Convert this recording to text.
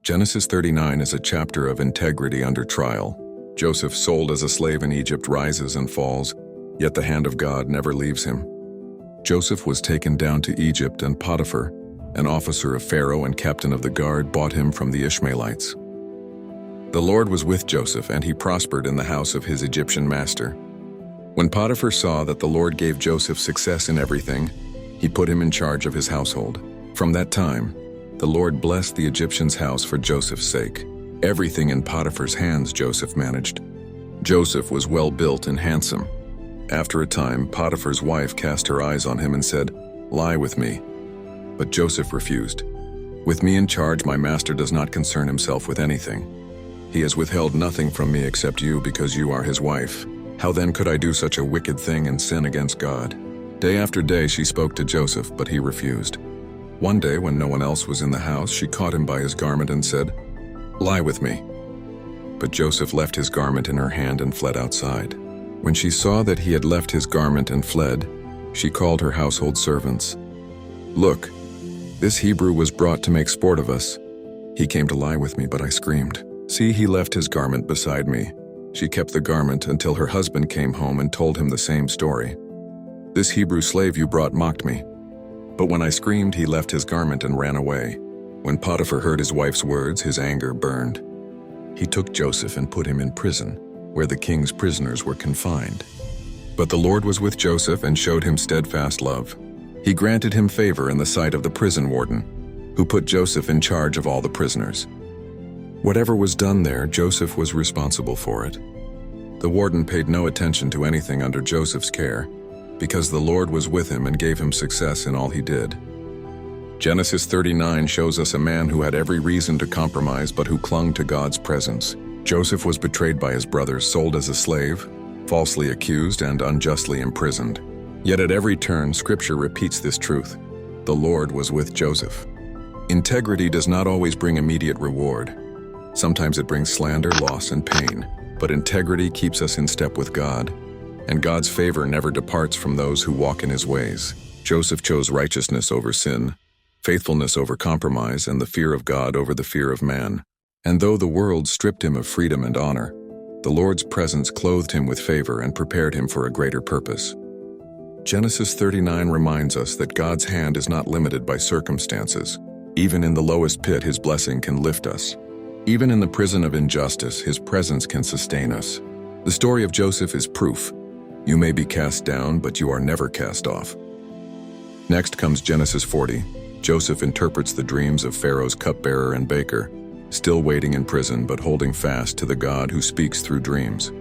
Genesis 39 is a chapter of integrity under trial. Joseph, sold as a slave in Egypt, rises and falls, yet the hand of God never leaves him. Joseph was taken down to Egypt, and Potiphar, an officer of Pharaoh and captain of the guard, bought him from the Ishmaelites. The Lord was with Joseph, and he prospered in the house of his Egyptian master. When Potiphar saw that the Lord gave Joseph success in everything, he put him in charge of his household. From that time, the Lord blessed the Egyptian's house for Joseph's sake. Everything in Potiphar's hands Joseph managed. Joseph was well built and handsome. After a time, Potiphar's wife cast her eyes on him and said, "Lie with me." But Joseph refused. "With me in charge, my master does not concern himself with anything. He has withheld nothing from me except you, because you are his wife. How then could I do such a wicked thing and sin against God?" Day after day she spoke to Joseph, but he refused. One day, when no one else was in the house, she caught him by his garment and said, "Lie with me." But Joseph left his garment in her hand and fled outside. When she saw that he had left his garment and fled, she called her household servants. "Look, this Hebrew was brought to make sport of us. He came to lie with me, but I screamed. See, he left his garment beside me." She kept the garment until her husband came home and told him the same story. "This Hebrew slave you brought mocked me." But when I screamed, he left his garment and ran away. When Potiphar heard his wife's words, his anger burned. He took Joseph and put him in prison, where the king's prisoners were confined. But the Lord was with Joseph and showed him steadfast love. He granted him favor in the sight of the prison warden, who put Joseph in charge of all the prisoners. Whatever was done there, Joseph was responsible for it. The warden paid no attention to anything under Joseph's care, because the Lord was with him and gave him success in all he did. Genesis 39 shows us a man who had every reason to compromise, but who clung to God's presence. Joseph was betrayed by his brothers, sold as a slave, falsely accused, and unjustly imprisoned. Yet at every turn, Scripture repeats this truth: the Lord was with Joseph. Integrity does not always bring immediate reward. Sometimes it brings slander, loss, and pain. But integrity keeps us in step with God, and God's favor never departs from those who walk in his ways. Joseph chose righteousness over sin, faithfulness over compromise, and the fear of God over the fear of man. And though the world stripped him of freedom and honor, the Lord's presence clothed him with favor and prepared him for a greater purpose. Genesis 39 reminds us that God's hand is not limited by circumstances. Even in the lowest pit, his blessing can lift us. Even in the prison of injustice, his presence can sustain us. The story of Joseph is proof. You may be cast down, but you are never cast off. Next comes Genesis 40. Joseph interprets the dreams of Pharaoh's cupbearer and baker, still waiting in prison but holding fast to the God who speaks through dreams.